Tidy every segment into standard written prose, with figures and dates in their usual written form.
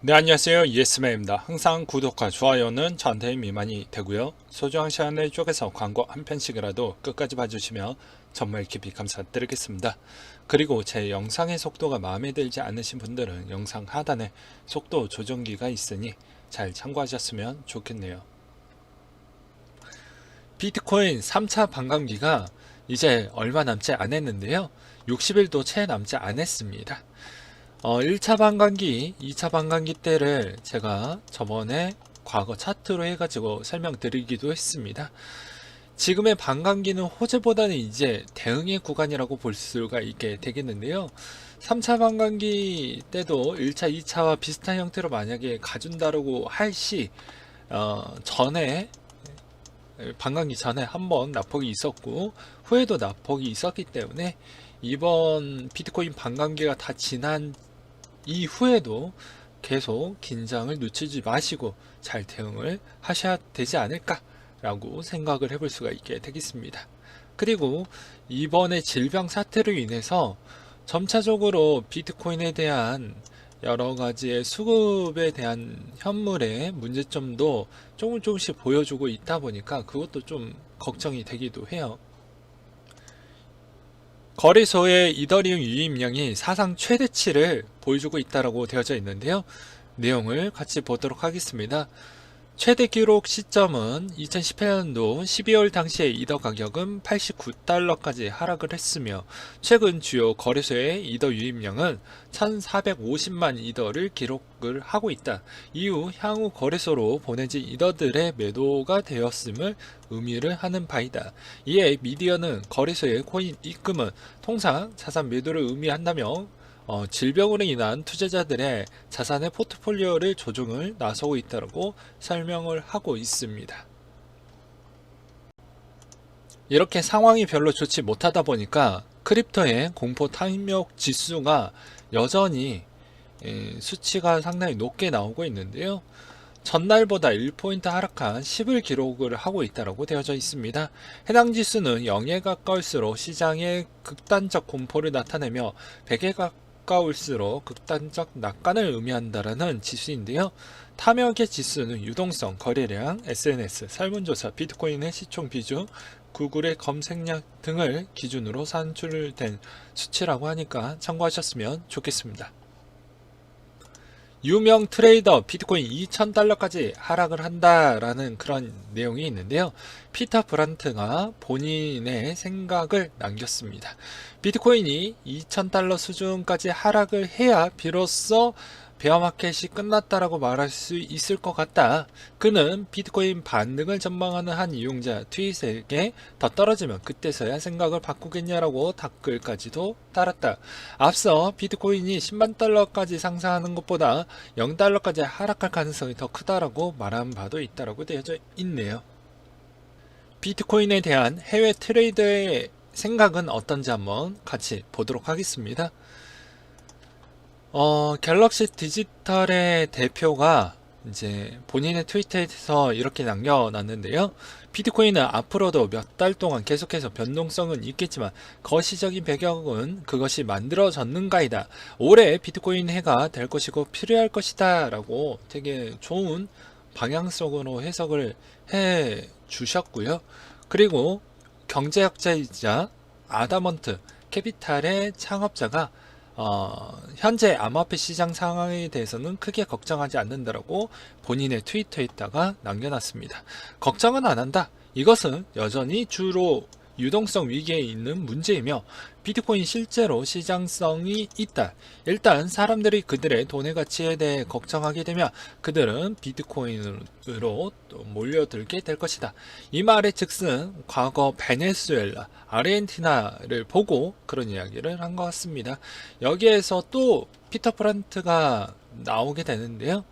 네, 안녕하세요. 이에스맨입니다. 항상 구독과 좋아요는 저한테 힘이 많이 되고요. 소중한 시간을 쪼개서 광고 한 편씩이라도 끝까지 봐주시면 정말 깊이 감사드리겠습니다. 그리고 제 영상의 속도가 마음에 들지 않으신 분들은 영상 하단에 속도 조정기가 있으니 잘 참고하셨으면 좋겠네요. 비트코인 3차 반감기가 이제 얼마 남지 않았는데요. 60일도 채 남지 않았습니다. 1차 반감기, 2차 반감기 때를 제가 저번에 과거 차트로 해가지고 설명드리기도 했습니다. 지금의 반감기는 호재보다는 이제 대응의 구간이라고 볼 수가 있게 되겠는데요. 3차 반감기 때도 1차, 2차와 비슷한 형태로 만약에 가준다라고 할 시, 전에 반감기 전에 한번 낙폭이 있었고 후에도 낙폭이 있었기 때문에 이번 비트코인 반감기가 다 지난 이후에도 계속 긴장을 늦추지 마시고 잘 대응을 하셔야 되지 않을까라고 생각을 해볼 수가 있게 되겠습니다. 그리고 이번에 질병 사태로 인해서 점차적으로 비트코인에 대한 여러 가지의 수급에 대한 현물의 문제점도 조금씩 보여주고 있다 보니까 그것도 좀 걱정이 되기도 해요. 거래소의 이더리움 유입량이 사상 최대치를 보여주고 있다고 되어져 있는데요. 내용을 같이 보도록 하겠습니다. 최대 기록 시점은 2018년도 12월 당시의 이더 가격은 89달러까지 하락을 했으며 최근 주요 거래소의 이더 유입량은 1450만 이더를 기록을 하고 있다. 이후 향후 거래소로 보내진 이더들의 매도가 되었음을 의미를 하는 바이다. 이에 미디어는 거래소의 코인 입금은 통상 자산 매도를 의미한다며 질병으로 인한 투자자들의 자산의 포트폴리오를 조정을 나서고 있다고 설명을 하고 있습니다. 이렇게 상황이 별로 좋지 못하다 보니까 크립토의 공포 탐욕 지수가 여전히 수치가 상당히 높게 나오고 있는데요. 전날보다 1포인트 하락한 10을 기록을 하고 있다고 되어져 있습니다. 해당 지수는 0에 가까울수록 시장의 극단적 공포를 나타내며 100에 가까울수록 극단적 낙관을 의미한다라는 지수인데요. 탐욕의 지수는 유동성, 거래량, SNS, 설문조사, 비트코인의 시총 비중, 구글의 검색량 등을 기준으로 산출된 수치라고 하니까 참고하셨으면 좋겠습니다. 유명 트레이더 비트코인 2000달러까지 하락을 한다라는 그런 내용이 있는데요. 피터 브란트가 본인의 생각을 남겼습니다. 비트코인이 2000달러 수준까지 하락을 해야 비로소 베어마켓이 끝났다라고 말할 수 있을 것 같다. 그는 비트코인 반등을 전망하는 한 이용자 트윗에게 더 떨어지면 그때서야 생각을 바꾸겠냐라고 댓글까지도 달았다. 앞서 비트코인이 10만 달러까지 상승하는 것보다 0달러까지 하락할 가능성이 더 크다라고 말한 바도 있다라고 되어져 있네요. 비트코인에 대한 해외 트레이더의 생각은 어떤지 한번 같이 보도록 하겠습니다. 갤럭시 디지털의 대표가 이제 본인의 트위터에서 이렇게 남겨놨는데요. 비트코인은 앞으로도 몇 달 동안 계속해서 변동성은 있겠지만 거시적인 배경은 그것이 만들어졌는가이다. 올해 비트코인 해가 될 것이고 필요할 것이다 라고 되게 좋은 방향성으로 해석을 해 주셨고요. 그리고 경제학자이자 아다먼트 캐피탈의 창업자가 현재 암호화폐 시장 상황에 대해서는 크게 걱정하지 않는다라고 본인의 트위터에다가 남겨놨습니다. 걱정은 안 한다. 이것은 여전히 주로 유동성 위기에 있는 문제이며 비트코인 실제로 시장성이 있다. 일단 사람들이 그들의 돈의 가치에 대해 걱정하게 되면 그들은 비트코인으로 몰려들게 될 것이다. 이 말의 즉슨 과거 베네수엘라, 아르헨티나를 보고 그런 이야기를 한 것 같습니다. 여기에서 또 피터 프란트가 나오게 되는데요.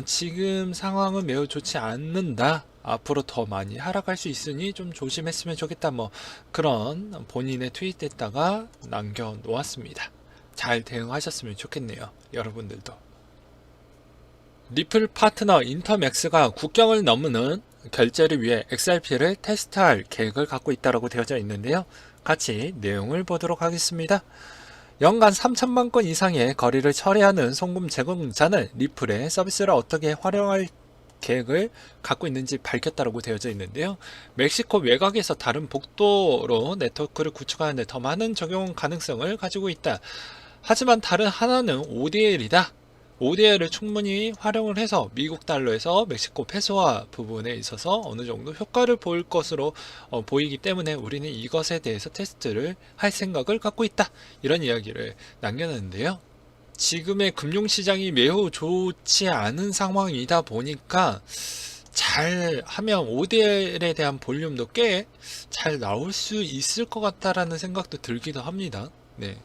지금 상황은 매우 좋지 않는다. 앞으로 더 많이 하락할 수 있으니 좀 조심했으면 좋겠다. 뭐 그런 본인의 트윗에다가 남겨 놓았습니다. 잘 대응하셨으면 좋겠네요. 여러분들도. 리플 파트너 인터맥스가 국경을 넘는 결제를 위해 XRP를 테스트할 계획을 갖고 있다고 되어져 있는데요. 같이 내용을 보도록 하겠습니다. 연간 3천만 건 이상의 거래를 처리하는 송금 제공자는 리플의 서비스를 어떻게 활용할 계획을 갖고 있는지 밝혔다고 되어져 있는데요. 멕시코 외곽에서 다른 복도로 네트워크를 구축하는 데 더 많은 적용 가능성을 가지고 있다. 하지만 다른 하나는 ODL이다. ODL을 충분히 활용을 해서 미국 달러에서 멕시코 페소화 부분에 있어서 어느 정도 효과를 보일 것으로 보이기 때문에 우리는 이것에 대해서 테스트를 할 생각을 갖고 있다. 이런 이야기를 남겼는데요. 지금의 금융시장이 매우 좋지 않은 상황이다 보니까 잘 하면 ODL에 대한 볼륨도 꽤 잘 나올 수 있을 것 같다라는 생각도 들기도 합니다. 네.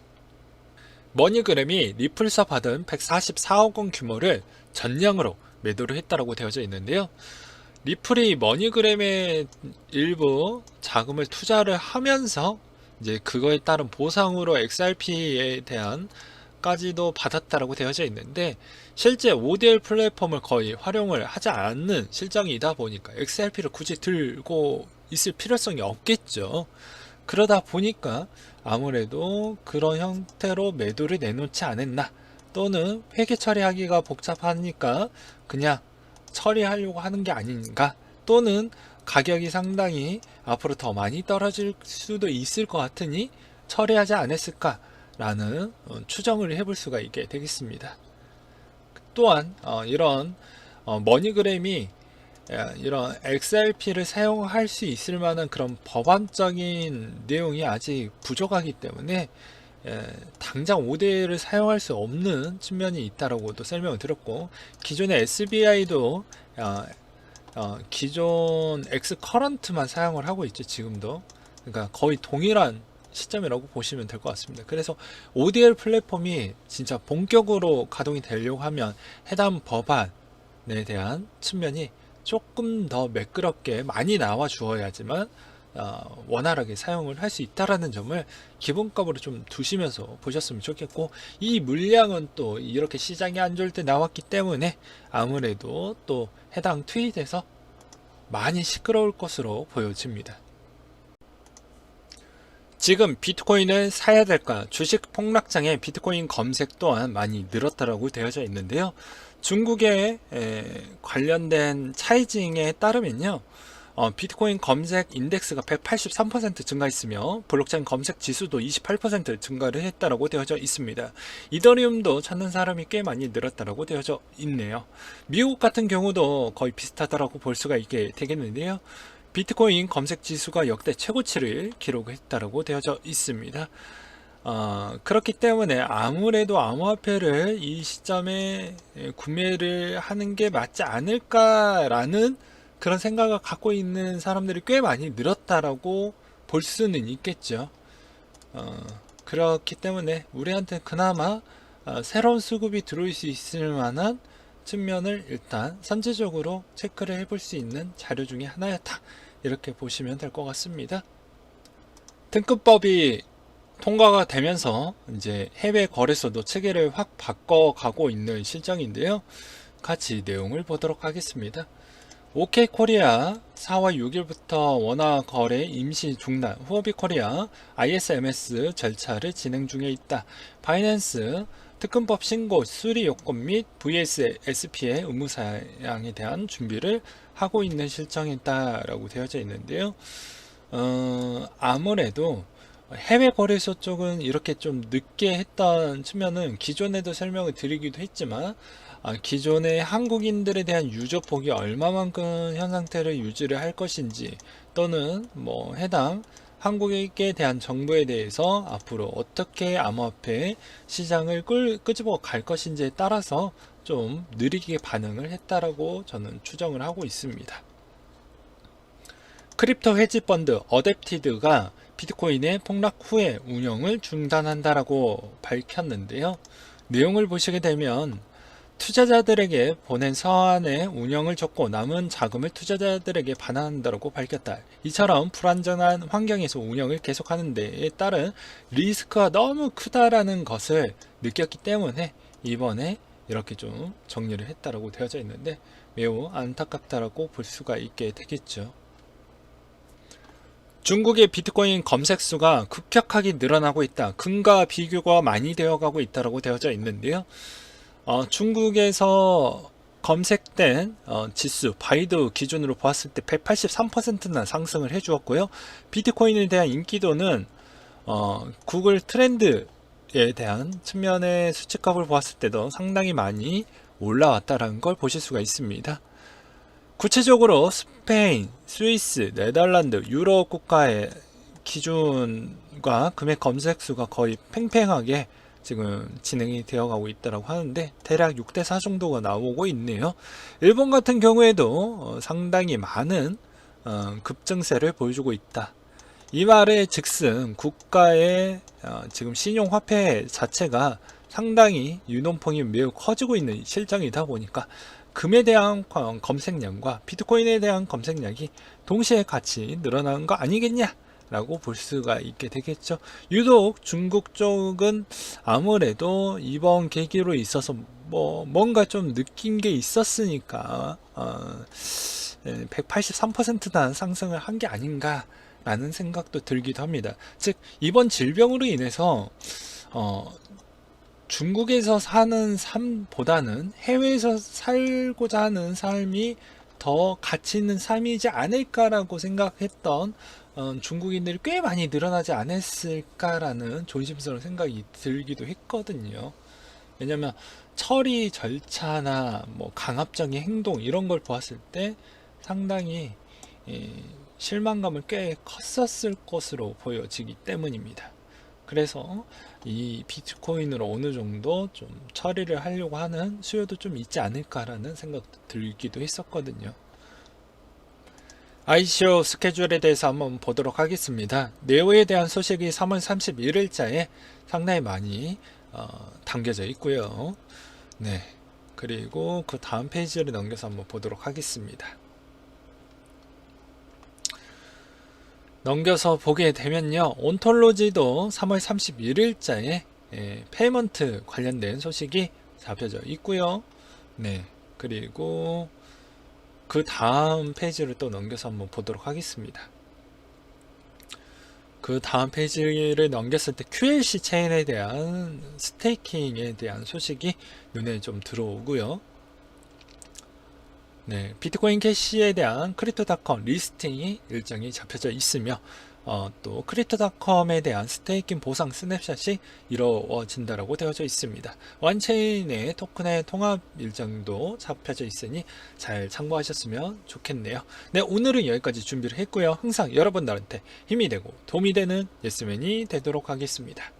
머니그램이 리플서 받은 144억 원 규모를 전량으로 매도를 했다고 되어져 있는데요. 리플이 머니그램의 일부 자금을 투자를 하면서 이제 그거에 따른 보상으로 XRP에 대한 까지도 받았다라고 되어져 있는데, 실제 ODL 플랫폼을 거의 활용을 하지 않는 실정이다 보니까 XRP를 굳이 들고 있을 필요성이 없겠죠. 그러다 보니까 아무래도 그런 형태로 매도를 내놓지 않았나, 또는 회계 처리하기가 복잡하니까 그냥 처리하려고 하는 게 아닌가, 또는 가격이 상당히 앞으로 더 많이 떨어질 수도 있을 것 같으니 처리하지 않았을까 라는 추정을 해볼 수가 있게 되겠습니다. 또한 이런 머니그램이 이런 XRP를 사용할 수 있을 만한 그런 법안적인 내용이 아직 부족하기 때문에 당장 5대를 사용할 수 없는 측면이 있다라고도 설명을 드렸고, 기존의 SBI도 기존 X커런트만 사용을 하고 있죠. 지금도. 그러니까 거의 동일한 시점이라고 보시면 될 것 같습니다. 그래서 ODL 플랫폼이 진짜 본격으로 가동이 되려고 하면 해당 법안에 대한 측면이 조금 더 매끄럽게 많이 나와 주어야지만 원활하게 사용을 할 수 있다라는 점을 기본값으로 좀 두시면서 보셨으면 좋겠고, 이 물량은 또 이렇게 시장이 안 좋을 때 나왔기 때문에 아무래도 또 해당 트윗에서 많이 시끄러울 것으로 보여집니다. 지금 비트코인을 사야 될까? 주식 폭락장에 비트코인 검색 또한 많이 늘었다라고 되어져 있는데요. 중국의 관련된 차이징에 따르면요, 비트코인 검색 인덱스가 183% 증가했으며 블록체인 검색 지수도 28% 증가를 했다라고 되어져 있습니다. 이더리움도 찾는 사람이 꽤 많이 늘었다라고 되어져 있네요. 미국 같은 경우도 거의 비슷하다라고 볼 수가 있게 되겠는데요. 비트코인 검색 지수가 역대 최고치를 기록했다고 되어져 있습니다. 그렇기 때문에 아무래도 암호화폐를 이 시점에 구매를 하는 게 맞지 않을까라는 그런 생각을 갖고 있는 사람들이 꽤 많이 늘었다라고 볼 수는 있겠죠. 그렇기 때문에 우리한테 그나마 새로운 수급이 들어올 수 있을 만한 측면을 일단 선제적으로 체크를 해볼 수 있는 자료 중에 하나였다, 이렇게 보시면 될 것 같습니다. 등급법이 통과가 되면서 이제 해외 거래소도 체계를 확 바꿔가고 있는 실정인데요. 같이 내용을 보도록 하겠습니다. OK코리아 4월 6일부터 원화 거래 임시 중단, 후오비코리아 ISMS 절차를 진행 중에 있다. 바이낸스 특근법 신고 수리 요건 및 VSSP의 의무 사양에 대한 준비를 하고 있는 실정이다라고 되어져 있는데요. 아무래도 해외 거래소 쪽은 이렇게 좀 늦게 했던 측면은 기존에도 설명을 드리기도 했지만, 기존의 한국인들에 대한 유저 폭이 얼마만큼 현 상태를 유지를 할 것인지, 또는 뭐 해당 한국에 대한 정보에 대해서 앞으로 어떻게 암호화폐 시장을 끄집어 갈 것인지에 따라서 좀 느리게 반응을 했다라고 저는 추정을 하고 있습니다. 크립토 헤지 펀드 어댑티드가 비트코인의 폭락 후에 운영을 중단한다라고 밝혔는데요. 내용을 보시게 되면 투자자들에게 보낸 서한에 운영을 접고 남은 자금을 투자자들에게 반환한다고 밝혔다. 이처럼 불안정한 환경에서 운영을 계속하는 데에 따른 리스크가 너무 크다라는 것을 느꼈기 때문에 이번에 이렇게 좀 정리를 했다라고 되어져 있는데, 매우 안타깝다라고 볼 수가 있게 되겠죠. 중국의 비트코인 검색 수가 급격하게 늘어나고 있다. 금과 비교가 많이 되어가고 있다라고 되어져 있는데요. 중국에서 검색된 지수 바이두 기준으로 보았을 때 183%나 상승을 해주었고요. 비트코인에 대한 인기도는 구글 트렌드에 대한 측면의 수치값을 보았을 때도 상당히 많이 올라왔다는 걸 보실 수가 있습니다. 구체적으로 스페인, 스위스, 네덜란드, 유럽 국가의 기준과 금액 검색 수가 거의 팽팽하게 지금 진행이 되어가고 있다고 하는데 대략 6대4 정도가 나오고 있네요. 일본 같은 경우에도 상당히 많은 급증세를 보여주고 있다. 이 말의 즉슨 국가의 지금 신용화폐 자체가 상당히 유동폭이 매우 커지고 있는 실정이다 보니까 금에 대한 검색량과 비트코인에 대한 검색량이 동시에 같이 늘어나는 거 아니겠냐 라고 볼 수가 있게 되겠죠. 유독 중국 쪽은 아무래도 이번 계기로 있어서 뭔가 좀 느낀 게 있었으니까 183%나 상승을 한 게 아닌가 라는 생각도 들기도 합니다. 즉 이번 질병으로 인해서 중국에서 사는 삶보다는 해외에서 살고자 하는 삶이 더 가치 있는 삶이지 않을까라고 생각했던 중국인들이 꽤 많이 늘어나지 않았을까라는 조심스러운 생각이 들기도 했거든요. 왜냐면 처리 절차나 뭐 강압적인 행동 이런 걸 보았을 때 상당히 실망감을 꽤 컸었을 것으로 보여지기 때문입니다. 그래서 이 비트코인으로 어느 정도 좀 처리를 하려고 하는 수요도 좀 있지 않을까라는 생각도 들기도 했었거든요. ICO 스케줄에 대해서 한번 보도록 하겠습니다. 네오에 대한 소식이 3월 31일자에 상당히 많이 담겨져 있고요. 네, 그리고 그 다음 페이지를 넘겨서 한번 보도록 하겠습니다. 넘겨서 보게 되면요, 온톨로지도 3월 31일자에 페이먼트 관련된 소식이 잡혀져 있고요. 네, 그리고 그 다음 페이지를 또 넘겨서 한번 보도록 하겠습니다. 그 다음 페이지를 넘겼을 때 QLC 체인에 대한 스테이킹에 대한 소식이 눈에 좀 들어오고요. 네, 비트코인 캐시에 대한 크립토닷컴 리스팅이 일정이 잡혀져 있으며 또 크립토닷컴에 대한 스테이킹 보상 스냅샷이 이루어진다라고 되어져 있습니다. 원체인의 토큰의 통합 일정도 잡혀져 있으니 잘 참고하셨으면 좋겠네요. 네, 오늘은 여기까지 준비를 했고요. 항상 여러분들한테 힘이 되고 도움이 되는 예스맨이 되도록 하겠습니다.